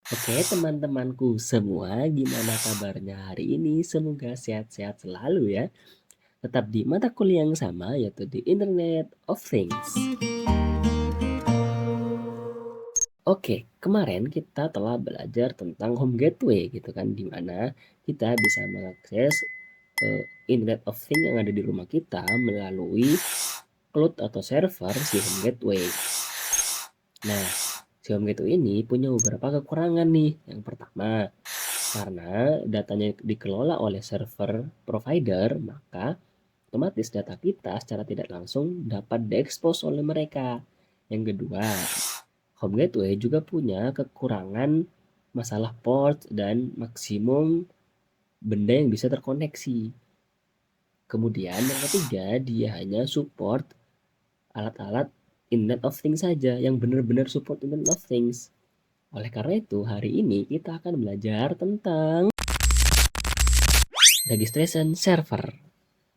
Oke, teman-temanku semua, gimana kabarnya hari ini? Semoga sehat-sehat selalu ya. Tetap di mata kuliah yang sama, yaitu di Internet of Things. Oke, kemarin kita telah belajar tentang home gateway gitu kan, di mana kita bisa mengakses Internet of Things yang ada di rumah kita melalui cloud atau server si home gateway. Nah, si home gateway ini punya beberapa kekurangan nih. Yang pertama, karena datanya dikelola oleh server provider, maka otomatis data kita secara tidak langsung dapat diekspos oleh mereka. Yang kedua, home gateway juga punya kekurangan masalah port dan maksimum benda yang bisa terkoneksi. Kemudian yang ketiga, dia hanya support alat-alat Internet of Things saja yang benar-benar support Internet of Things. Oleh karena itu, hari ini kita akan belajar tentang registration server.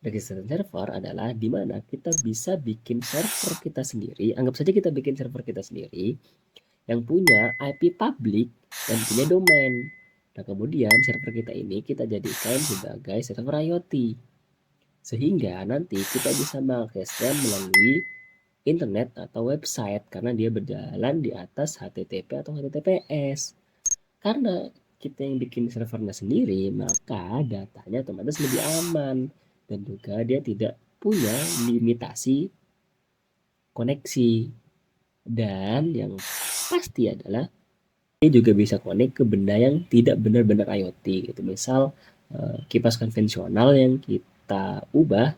Registration server adalah di mana kita bisa bikin server kita sendiri. Anggap saja kita bikin server kita sendiri yang punya IP public dan punya domain. Nah, kemudian server kita ini kita jadikan sebagai server IoT. Sehingga nanti kita bisa mengaksesnya melalui internet atau website karena dia berjalan di atas HTTP atau HTTPS. Karena kita yang bikin servernya sendiri, maka datanya otomatis lebih aman dan juga dia tidak punya limitasi koneksi. Dan yang pasti adalah dia juga bisa connect ke benda yang tidak benar-benar IoT gitu. Misal kipas konvensional yang kita ubah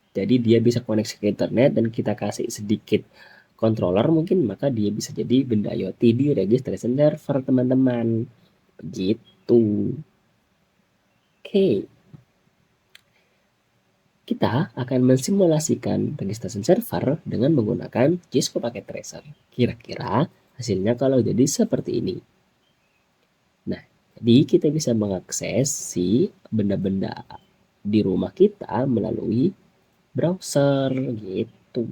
jadi dia bisa koneksi ke internet dan kita kasih sedikit controller mungkin, maka dia bisa jadi benda IoT di registration server, teman-teman. Begitu. Oke, kita akan mensimulasikan registration server dengan menggunakan Cisco Packet Tracer. Kira-kira hasilnya kalau jadi seperti ini. Nah, jadi kita bisa mengakses si benda-benda di rumah kita melalui browser gitu.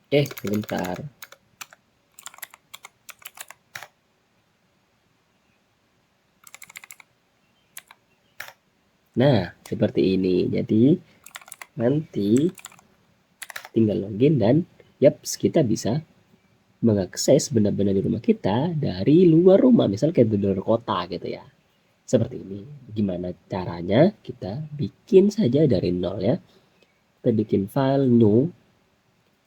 Sebentar. Nah, seperti ini. Jadi, nanti tinggal login dan yaps, kita bisa mengakses benda-benda di rumah kita dari luar rumah. Misal kayak di luar kota gitu ya. Seperti ini. Gimana caranya? Kita bikin saja dari nol ya. Kita bikin file new.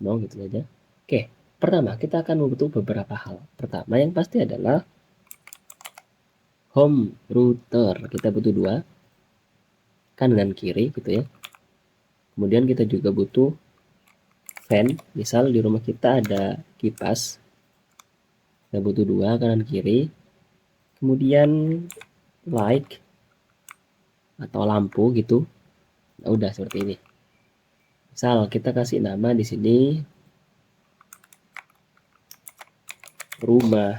No, gitu saja. Oke, pertama kita akan butuh beberapa hal. Pertama yang pasti adalah home router. Kita butuh dua, kanan dan kiri gitu ya. Kemudian kita juga butuh fan. Misal di rumah kita ada kipas, kita butuh dua, kanan kiri. Kemudian light atau lampu gitu. Nah, udah seperti ini. Misal kita kasih nama di sini rumah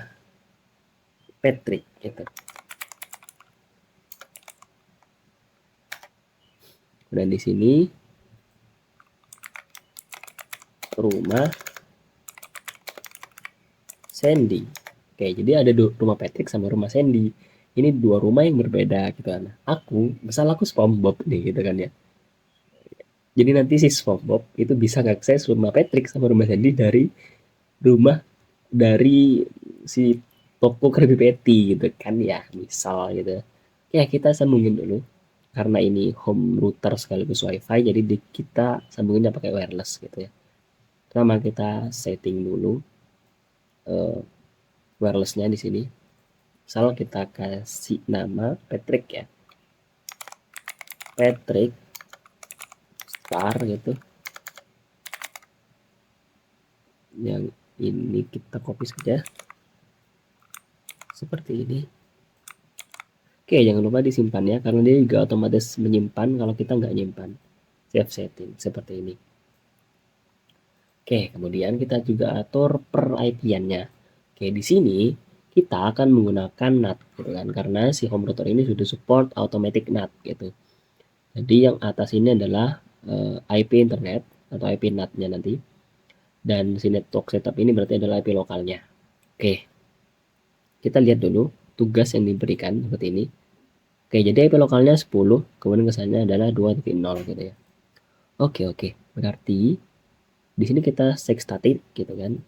Patrick gitu. Dan di sini rumah Sandy. Oke, jadi ada rumah Patrick sama rumah Sandy. Ini dua rumah yang berbeda gitu kan. Misal aku SpongeBob nih gitu kan ya. Jadi nanti si SpongeBob itu bisa ngakses rumah Patrick sama rumah Sandy rumah dari si toko Krabby Patty gitu kan ya, misal gitu. Ya, kita sambungin dulu. Karena ini home router sekaligus wifi, jadi kita sambunginnya pakai wireless gitu ya. Pertama kita setting dulu wirelessnya di sini. Misal kita kasih nama Patrick ya. Patrick star gitu. Yang ini kita copy saja. Seperti ini. Oke, jangan lupa disimpan ya, karena dia juga otomatis menyimpan kalau kita nggak nyimpan. Save setting, seperti ini. Oke, kemudian kita juga atur per IP-nya. Oke, di sini kita akan menggunakan NAT, gitu kan, karena si home router ini sudah support automatic NAT, gitu. Jadi yang atas ini adalah IP internet, atau IP NAT-nya nanti. Dan si network setup ini berarti adalah IP lokalnya. Oke, kita lihat dulu tugas yang diberikan seperti ini. Oke, jadi IP lokalnya 10, kemudian kesannya adalah 2.0 gitu ya. Oke, berarti di sini kita check static gitu kan.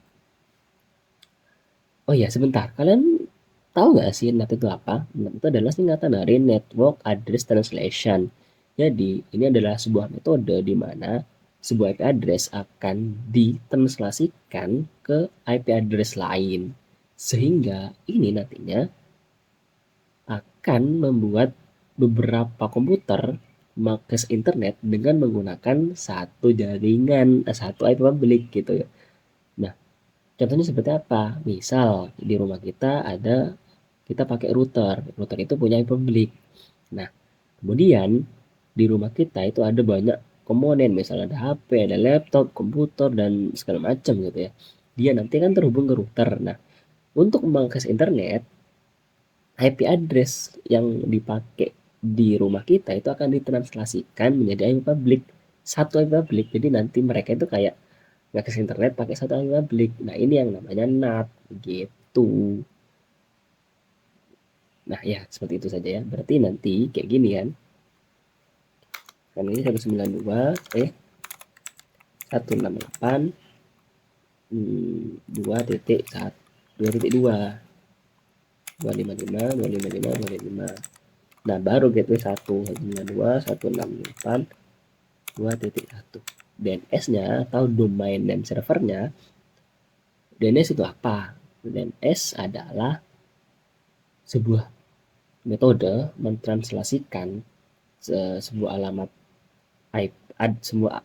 Oh iya, sebentar, kalian tahu nggak sih NAT itu apa? NAT itu adalah singkatan dari Network Address Translation. Jadi, ini adalah sebuah metode di mana sebuah IP address akan ditranslasikan ke IP address lain. Sehingga ini nantinya akan membuat beberapa komputer mengakses internet dengan menggunakan satu jaringan, satu IP public gitu ya. Nah, contohnya seperti apa? Misal di rumah kita pakai router. Router itu punya IP public. Nah, kemudian di rumah kita itu ada banyak komponen, misalnya ada HP, ada laptop, komputer dan segala macam gitu ya. Dia nanti kan terhubung ke router. Nah, untuk mengakses internet, IP address yang dipakai di rumah kita itu akan ditranslasikan menjadi IP public. Satu IP public. Jadi nanti mereka itu kayak ngakses internet pakai satu IP public. Nah, ini yang namanya NAT gitu. Nah, ya seperti itu saja ya. Berarti nanti kayak gini kan. Kan ini 192 168 2.1 2.2 255 255 255. Nah, baru gateway 192 168 2.1. DNS-nya atau domain name servernya, DNS itu apa? DNS adalah sebuah metode mentranslasikan sebuah alamat IP,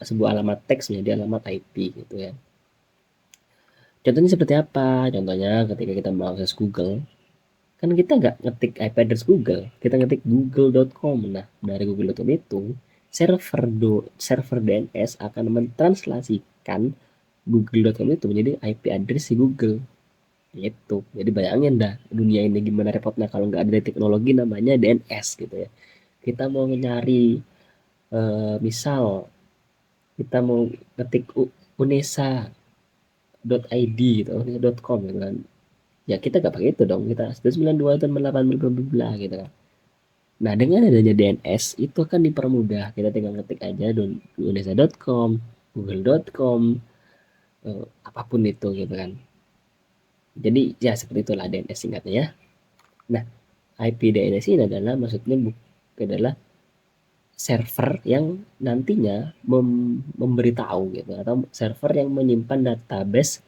sebuah alamat teks menjadi alamat IP gitu ya. Contohnya seperti apa? Contohnya ketika kita mau akses Google, kan kita nggak ngetik IP address Google, kita ngetik google.com. Nah, dari google.com itu server DNS akan mentranslasikan google.com itu menjadi IP address si Google. Gitu. Jadi bayangin dah dunia ini gimana repotnya kalau nggak ada teknologi namanya DNS gitu ya. Kita mau nyari misal kita mau ketik unesa.id gitu, unesa.com gitu kan. Ya kita nggak pakai itu dong, kita 192 dan 8 bla bla bla gitu kan. Nah, dengan adanya DNS itu akan dipermudah. Kita tinggal ketik aja unesa.com, google.com, apapun itu gitu kan. Jadi ya seperti itulah DNS singkatnya ya. Nah, IP DNS ini adalah maksudnya adalah server yang nantinya memberitahu gitu atau server yang menyimpan database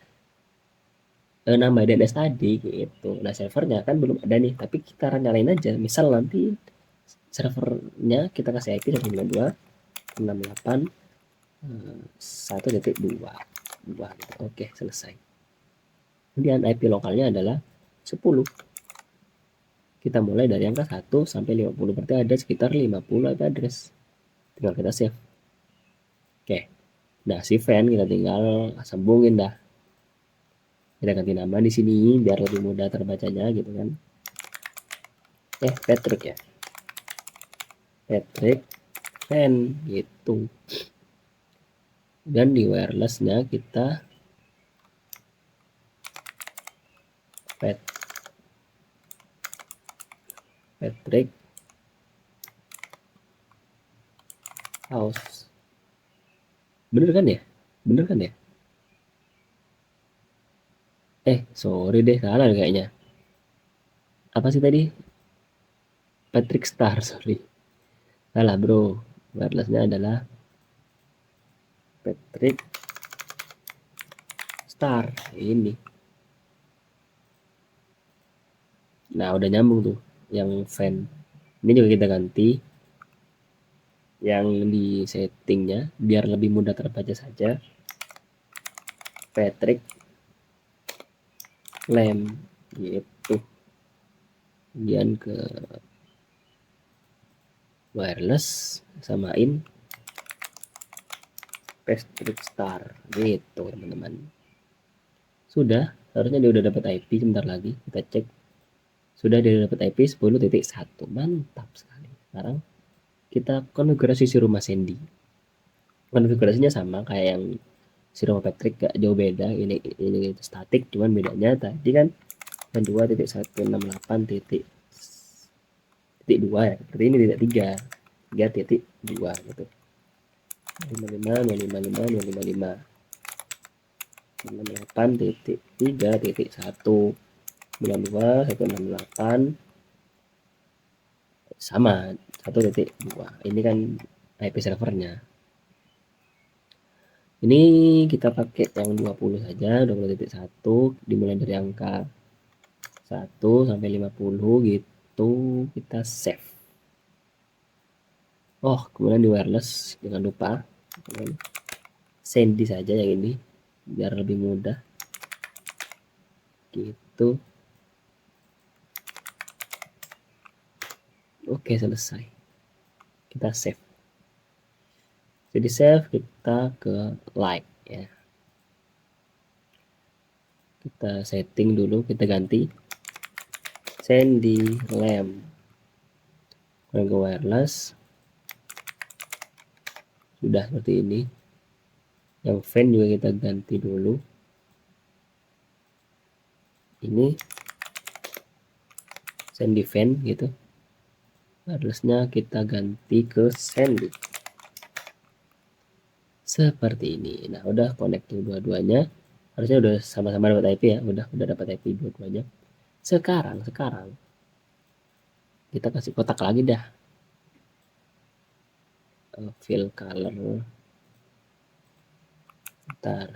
nama DNS tadi gitu. Nah, servernya kan belum ada nih, tapi kita nyalain aja. Misal nanti servernya kita kasih IP 192.168 1.2 gitu. Oke, selesai. Kemudian IP lokalnya adalah 10. Kita mulai dari angka 1 sampai 50, berarti ada sekitar 50 IP address. Tinggal kita save. Oke. Nah, si fan kita tinggal sambungin dah. Kita ganti nama di sini biar lebih mudah terbacanya gitu kan. Patrick ya. Patrick fan gitu. Dan di wirelessnya kita Patrick house. Bener kan ya? Bener kan ya? Sorry deh, salah kayaknya. Apa sih tadi? Patrick Star, sorry. Salah bro. Wirelessnya adalah Patrick Star. Ini. Nah, udah nyambung tuh. Yang fan. Ini juga kita ganti. Yang di settingnya. Biar lebih mudah terbaca saja. Patrick Lamb. Gitu. Kemudian ke wireless. Samain Patrick Star. Gitu teman-teman. Sudah. Harusnya dia udah dapat IP. Sebentar lagi. Kita cek. Sudah dia dapat IP 10.1. Mantap sekali. Sekarang kita konfigurasi si rumah Sandy. konfigurasinya sama kayak yang si Roma Patrick, gak jauh beda. Ini statik, cuman bedanya tadi kan yang 2.168.2 ya, seperti ini tidak 3.2 gitu. 55.55.55.55.3.1 sama 1.2. Ini kan IP servernya. Ini kita pakai yang 20 saja, 20.1, dimulai dari angka 1 sampai 50 gitu, kita save. Oh, kemudian di wireless jangan lupa Sandy saja yang ini biar lebih mudah. Gitu. Oke, selesai. Kita save. Jadi save, kita ke like ya. Kita setting dulu, kita ganti Sandy lamp. Kemudian ke wireless. Sudah seperti ini. Yang fan juga kita ganti dulu. Ini Sandy fan gitu. Wirelessnya kita ganti ke Sandy. Seperti ini. Nah, udah connect tuh dua-duanya. Harusnya udah sama-sama dapat IP ya. Udah dapat IP dua-duanya. Sekarang kita kasih kotak lagi dah. Fill color.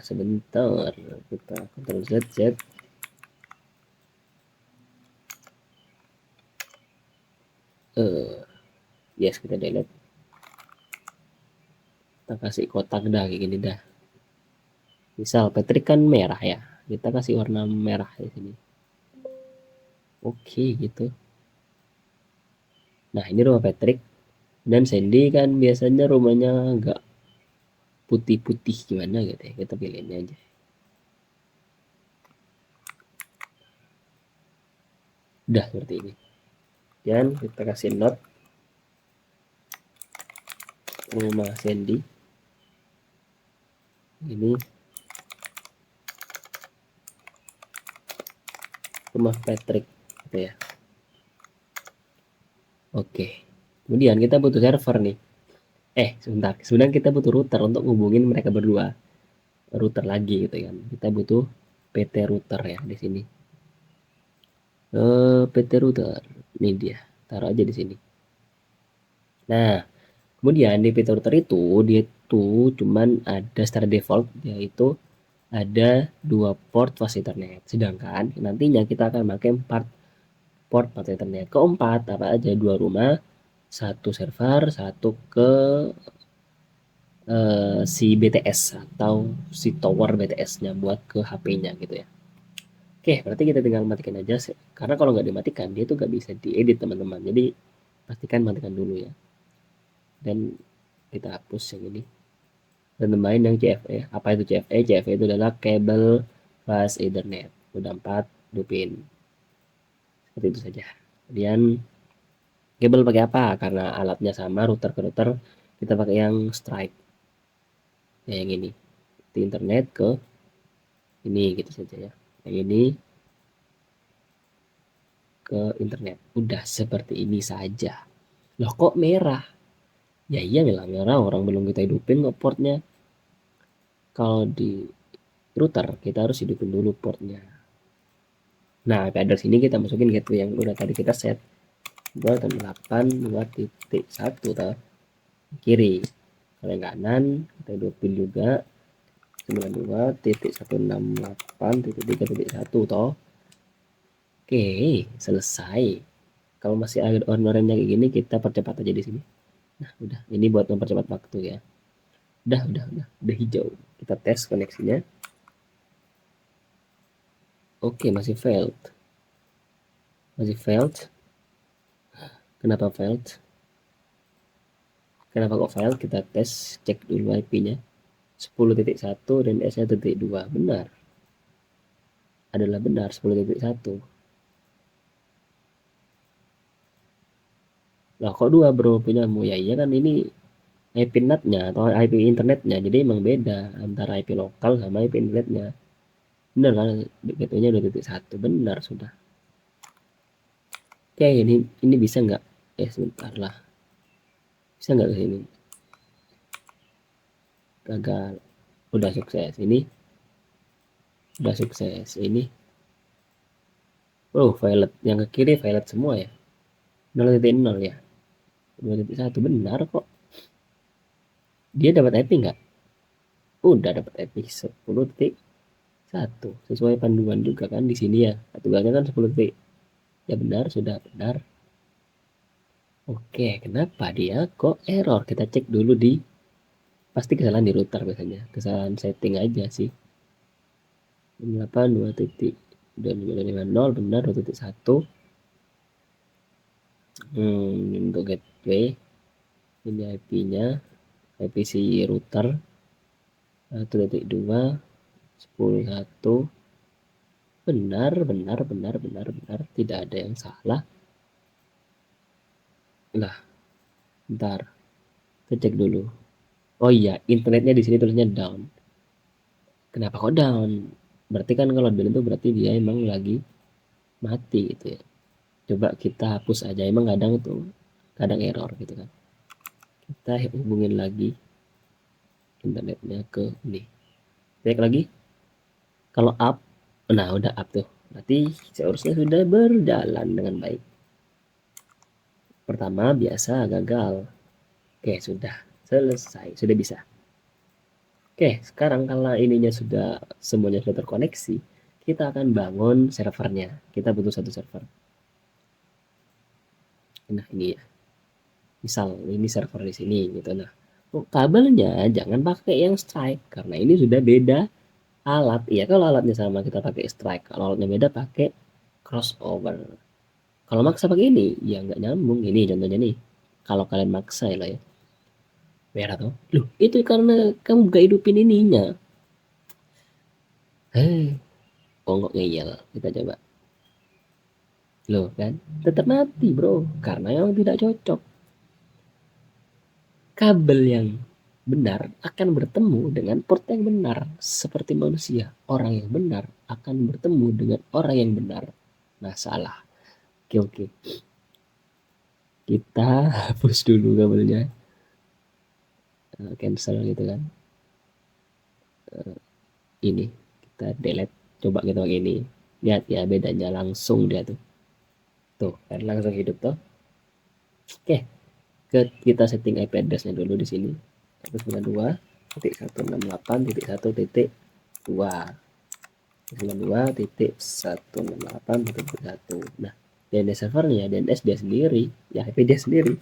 Sebentar. Kita Ctrl Z. Yes, kita delete. Kita kasih kotak dah kayak gini dah. Misal Patrick kan merah ya. Kita kasih warna merah di sini. Oke, gitu. Nah, ini rumah Patrick. Dan Sandy kan biasanya rumahnya agak putih-putih gimana gitu ya. Kita pilihin aja. Udah seperti ini. Dan kita kasih note rumah Sandy. Ini rumah Patrick gitu ya. Oke. Kemudian kita butuh server nih. Sebentar. Sebenarnya kita butuh router untuk hubungin mereka berdua. Router lagi gitu kan. Kita butuh PT router ya di sini. PT router. Ini dia. Taruh aja di sini. Nah, kemudian di PT router itu dia tuh cuman ada secara default yaitu ada 2 port fast Ethernet. Sedangkan nantinya kita akan pakai 4 port fast Ethernet. Keempat apa aja 2 rumah, 1 server, 1 ke si BTS atau si tower BTS-nya buat ke HP-nya gitu ya. Oke, berarti kita tinggal matikan aja karena kalau nggak dimatikan dia tuh nggak bisa diedit teman-teman. Jadi pastikan matikan dulu ya. Dan kita hapus yang ini. Dan main yang CFE. Apa itu CFE? CFE itu adalah kabel fast Ethernet. Udah 4 dupin. Seperti itu saja. Kemudian kabel pakai apa? Karena alatnya sama router ke router, kita pakai yang Stripe. Ya, yang ini. Di internet ke ini gitu saja ya. Yang ini ke internet. Udah seperti ini saja. Loh kok merah? Ya iya merah orang belum kita hidupin kok portnya. Kalau di router kita harus hidupin dulu portnya. Nah, IP address ini kita masukin gateway yang udah tadi kita set. 2.8.2.1 toh. Kiri. Kalau yang kanan kita hidupin juga 92.168.3.1 toh. Oke, selesai. Kalau masih ada warna-warnanya kayak gini kita percepat aja di sini. Nah, udah. Ini buat mempercepat waktu ya. Udah hijau. Kita tes koneksinya. Oke, masih failed. Kenapa failed? Kenapa kok failed? Kita tes, cek dulu IP-nya. 10.1 dan S-nya 1.2. Benar. Adalah benar 10.1. Lah kok 2 bro punyamu? Ya iya kan ini IP NAT-nya atau IP internetnya. Jadi emang beda antara IP lokal sama IP internetnya. Benar kan? Gateway-nya 2.1 benar sudah. Oke, ini bisa nggak? Sebentar lah. Bisa nggak ke sini? Gagal. Udah sukses. Ini udah sukses. Ini violet. Yang ke kiri violet semua ya. 0.0 ya. 2.1 benar kok. Dia dapat IP nggak? Udah dapat IP 10.1 sesuai panduan juga kan di sini ya. Tugasnya kan 10 detik. Ya benar, sudah benar. Oke, kenapa dia kok error? Kita cek dulu di pasti kesalahan di router biasanya. Kesalahan setting aja sih. 8 2 titik 250 benar 2.1. Untuk gateway ini IP-nya IP si router 1.2 10.1 benar tidak ada yang salah. Lah, bentar. Kita cek dulu. Oh iya, internetnya di sini tulisnya down. Kenapa kok down? Berarti kan kalau down itu berarti dia emang lagi mati gitu ya. Coba kita hapus aja, emang kadang error gitu kan. Kita hubungin lagi internetnya ke ini. Cek lagi. Kalau up, nah udah up tuh. Berarti seharusnya sudah berjalan dengan baik. Pertama biasa gagal. Oke, sudah selesai, sudah bisa. Oke, sekarang kalau ininya semuanya sudah terkoneksi, kita akan bangun servernya. Kita butuh satu server. Nah, ini ya. Misal ini server di sini gitu. Nah, kabelnya jangan pakai yang strike karena ini sudah beda alat. Iya, kalau alatnya sama kita pakai strike. Kalau alatnya beda pakai crossover. Kalau maksa pakai ini, ya nggak nyambung. Ini contohnya nih. Kalau kalian maksa ya lah ya. Merah tuh. Loh, itu karena kamu gak hidupin ininya. Kok nggak ngeyel? Kita coba. Loh kan, tetap mati bro. Karena yang tidak cocok. Kabel yang benar akan bertemu dengan port yang benar. Seperti manusia, orang yang benar akan bertemu dengan orang yang benar. Nah, salah. Oke. Kita hapus dulu kabelnya. Cancel gitu kan. Ini kita delete. Coba kita pakai ini. Lihat ya bedanya langsung dia tuh. Tuh, kan langsung hidup tuh. Oke, kita setting IP address-nya dulu di sini. 192.168.1.2 192.168.1. Nah, DNS servernya DNS dia sendiri, ya IP dia sendiri.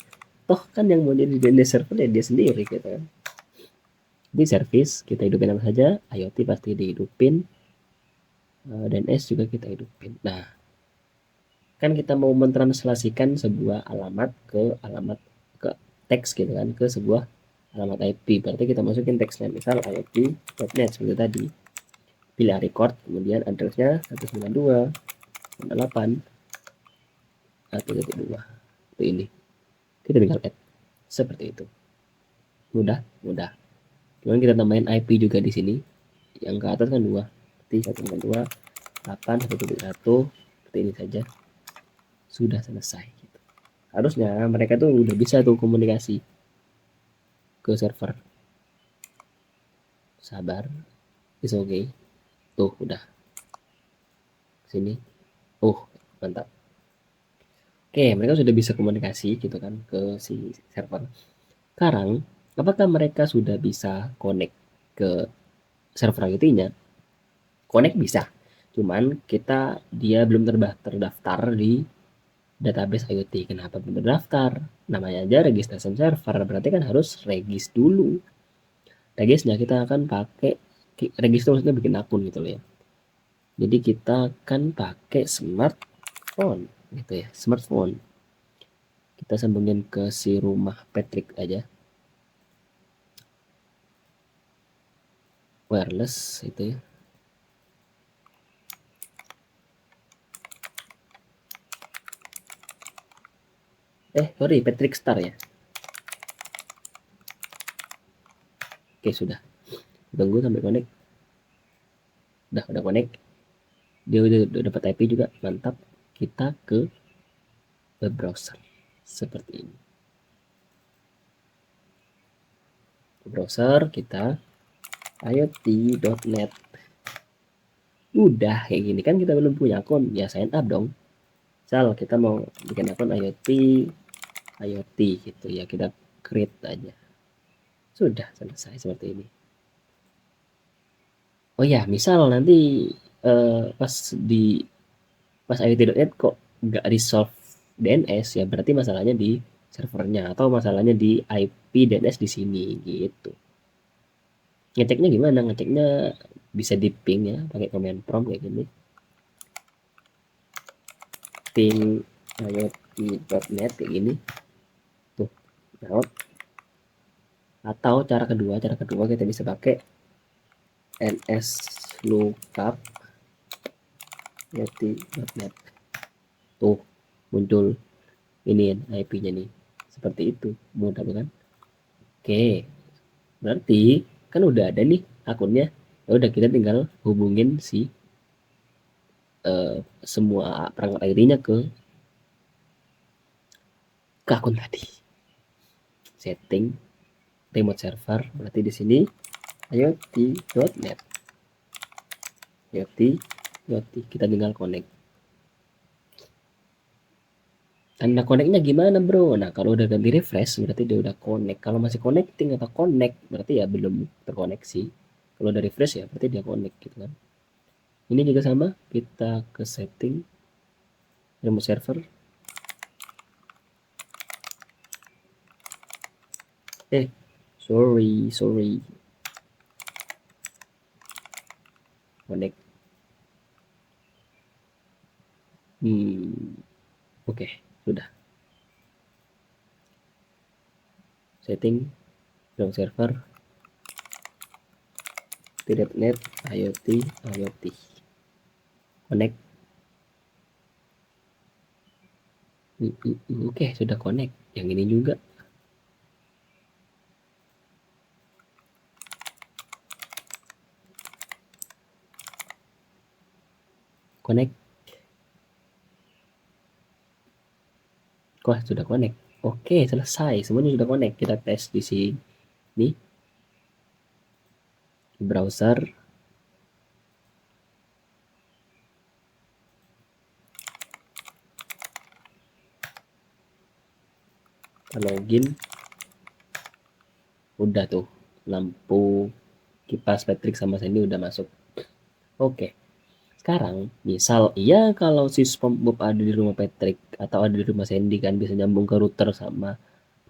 Toh kan yang mau jadi DNS server ya dia sendiri gitu kan. Di service kita hidupin apa saja, IoT pasti dihidupin, DNS juga kita hidupin. Nah, kan kita mau mentranslasikan sebuah alamat ke teks gitu kan, ke sebuah alamat IP. Berarti kita masukin teksnya, misal IoT.net seperti tadi. Pilih record, kemudian addressnya 192.168.1.2. Itu ini. Kita tinggal add. Seperti itu. Mudah. Kemudian kita tambahin IP juga di sini. Yang ke atas kan 2. Berarti 192.8.1.1. Seperti ini saja. Sudah selesai gitu. Harusnya mereka tuh udah bisa tuh komunikasi ke server. Sabar. It's okay. Tuh udah. Sini. Mantap. Oke, mereka sudah bisa komunikasi gitu kan ke si server. Sekarang, apakah mereka sudah bisa connect ke server IoT-nya? Connect bisa. Cuman dia belum terdaftar di database IoT. Kenapa belum terdaftar? Namanya aja registration server, berarti kan harus regis dulu. Regisnya kita akan pakai regis maksudnya bikin akun gitu loh ya. Jadi kita akan pakai smartphone gitu ya, smartphone. Kita sambungin ke si rumah Patrick aja. Wireless itu ya. Sorry, Patrick Star ya. Oke, sudah. Tunggu sampai connect. Udah connect. Dia udah dapat IP juga, mantap. Kita ke web browser seperti ini. Browser kita iot.net. Udah kayak gini kan, kita belum punya akun, ya sign up dong. Misal kita mau bikin akun IoT gitu ya, kita create aja. Sudah selesai seperti ini. Oh ya, misal nanti pas IoT.net kok nggak resolve DNS, ya berarti masalahnya di servernya atau masalahnya di IP DNS di sini gitu. Ngeceknya gimana? Ngeceknya bisa di ping ya, pakai command prompt kayak gini. Ping IoT.net kayak gini. Tuh, out. Atau cara kedua kita bisa pakai ns lookup IoT.net. Tuh, muncul ini IP-nya nih. Seperti itu, mudah kan? Oke, berarti kan udah ada nih akunnya. Ya udah, kita tinggal hubungin si semua perangkat IoT-nya ke akun tadi. Setting remote server, berarti di sini IoT.net. IoT, kita tinggal connect. Tanda connect-nya gimana, bro? Nah, kalau udah ganti refresh berarti dia udah connect. Kalau masih connecting atau connect berarti ya belum terkoneksi. Kalau udah refresh ya berarti dia connect gitu kan. Ini juga sama, kita ke setting remote server. Sorry. Connect. Oke, sudah. Setting remote server .net IoT connect. Oke, sudah connect. Yang ini juga connect. Wah, sudah connect. Oke, selesai. Semuanya sudah connect. Kita tes di sini. Browser. Kita login. Udah tuh. Lampu kipas Patrick sama Sandy udah masuk. Oke. Sekarang, misal iya kalau si SpongeBob ada di rumah Patrick atau ada di rumah Sandy kan bisa nyambung ke router sama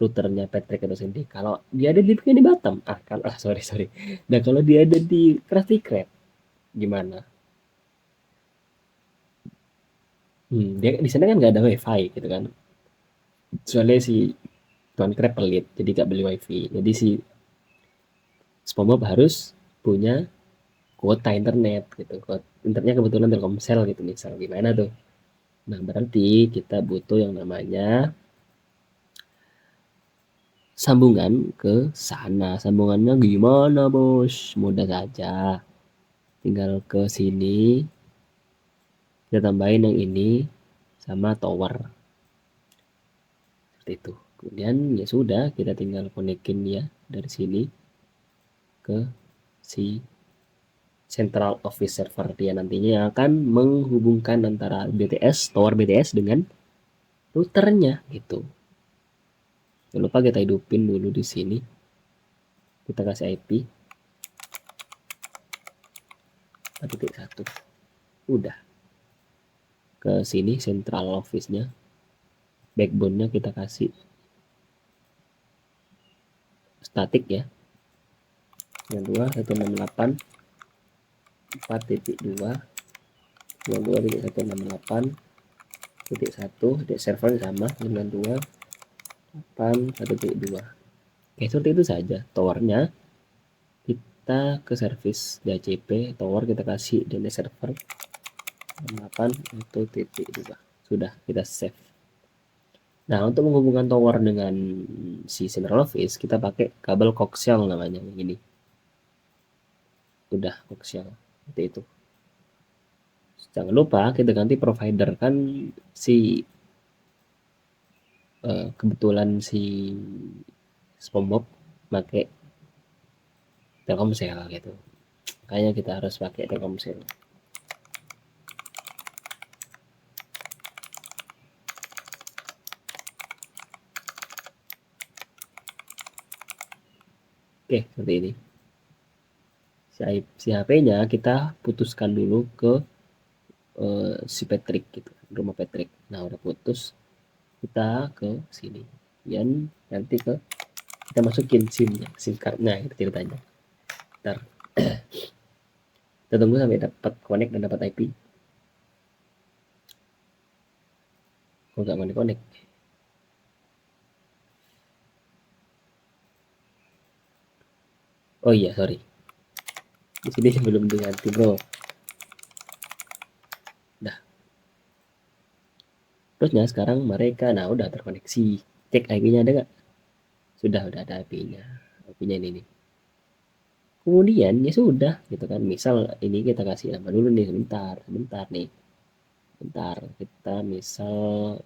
routernya Patrick atau Sandy. Kalau dia ada di Batam, sorry. Nah, kalau dia ada di Krusty Krab, gimana? Dia di sana kan nggak ada wifi gitu kan. Soalnya si Tuan Krab pelit, jadi nggak beli wifi. Jadi si SpongeBob harus punya kuota internet gitu. Kuota internetnya kebetulan Telkomsel gitu misal. Gimana tuh? Nah, berarti kita butuh yang namanya sambungan ke sana. Sambungannya gimana, bos? Mudah saja. Tinggal ke sini, kita tambahin yang ini sama tower. Seperti itu. Kemudian ya sudah, kita tinggal konekin ya dari sini ke si central office server. Dia nantinya akan menghubungkan antara tower BTS dengan routernya gitu. Jangan lupa kita hidupin dulu di sini. Kita kasih IP 4.1. Udah. Ke sini central office-nya. Backbone-nya kita kasih static ya. Yang 2 168 4.2 22.168 1 server sama 92 8 1.2. Oke, seperti itu saja. Towernya kita ke service DHCP, tower kita kasih DNS server 8 1.2. Sudah, kita save. Nah, untuk menghubungkan tower dengan si central office, kita pakai kabel coaxial namanya ini. udah koaksial seperti itu. Jangan lupa kita ganti provider, kan si kebetulan si SpongeBob pakai Telkomsel gitu, kayaknya kita harus pakai Telkomsel. Oke, seperti ini. Si HP-nya kita putuskan dulu ke si Patrick gitu, rumah Patrick. Nah, udah putus, kita ke sini. Dan nanti kita masukin SIM-nya, SIM card-nya gitu ceritanya. Ntar kita tunggu sampai dapat connect dan dapat IP. Kok nggak connect? Oh iya, sorry. Di sini belum diganti, bro. Dah. Terusnya sekarang mereka, nah udah terkoneksi. Cek IP-nya ada nggak? Sudah ada IP-nya. IP-nya ini nih. Kemudian ya sudah gitu kan. Misal ini kita kasih nama dulu nih, sebentar nih. Bentar, kita misal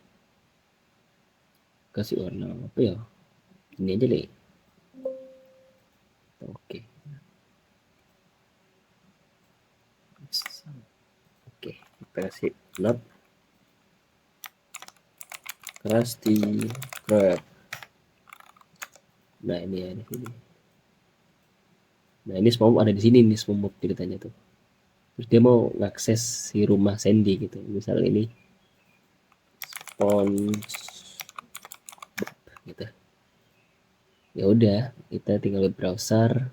kasih warna apa ya? Ini aja deh. Oke. Oke, kita kasih not Krusty Krab. Nah ini ya di sini. Nah ini SpongeBob ada di sini nih, SpongeBob ceritanya tuh. Terus dia mau ngakses si rumah Sandy gitu. Misal ini SpongeBob gitu. Ya udah, kita tinggal buat browser.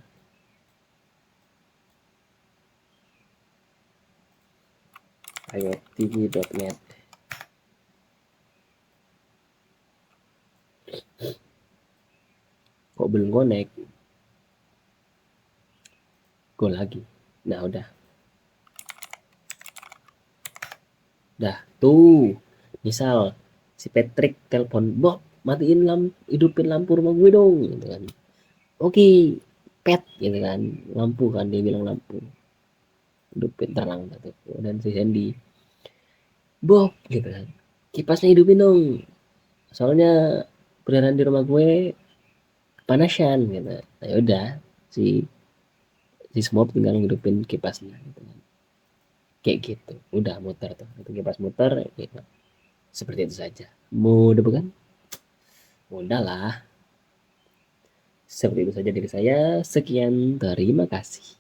iotv.net. Kok belum connect? Go lagi. Nah udah. Dah tuh. Misal si Patrick telepon, Bob matiin hidupin lampu rumah gue dong gitu kan. Oke, pet gitu kan, lampu kan, dia bilang lampu, hidupin terang gitu. Dan si Sandy, Bob gitu kan, kipasnya hidupin dong, soalnya beneran di rumah gue panasan gitu. Nah udah, si si Smob tinggal hidupin kipasnya gitu kan. Kayak gitu, udah muter tuh, itu kipas muter gitu. Seperti itu saja, mudah bukan? Mudah lah. Seperti itu saja dari saya, sekian, terima kasih.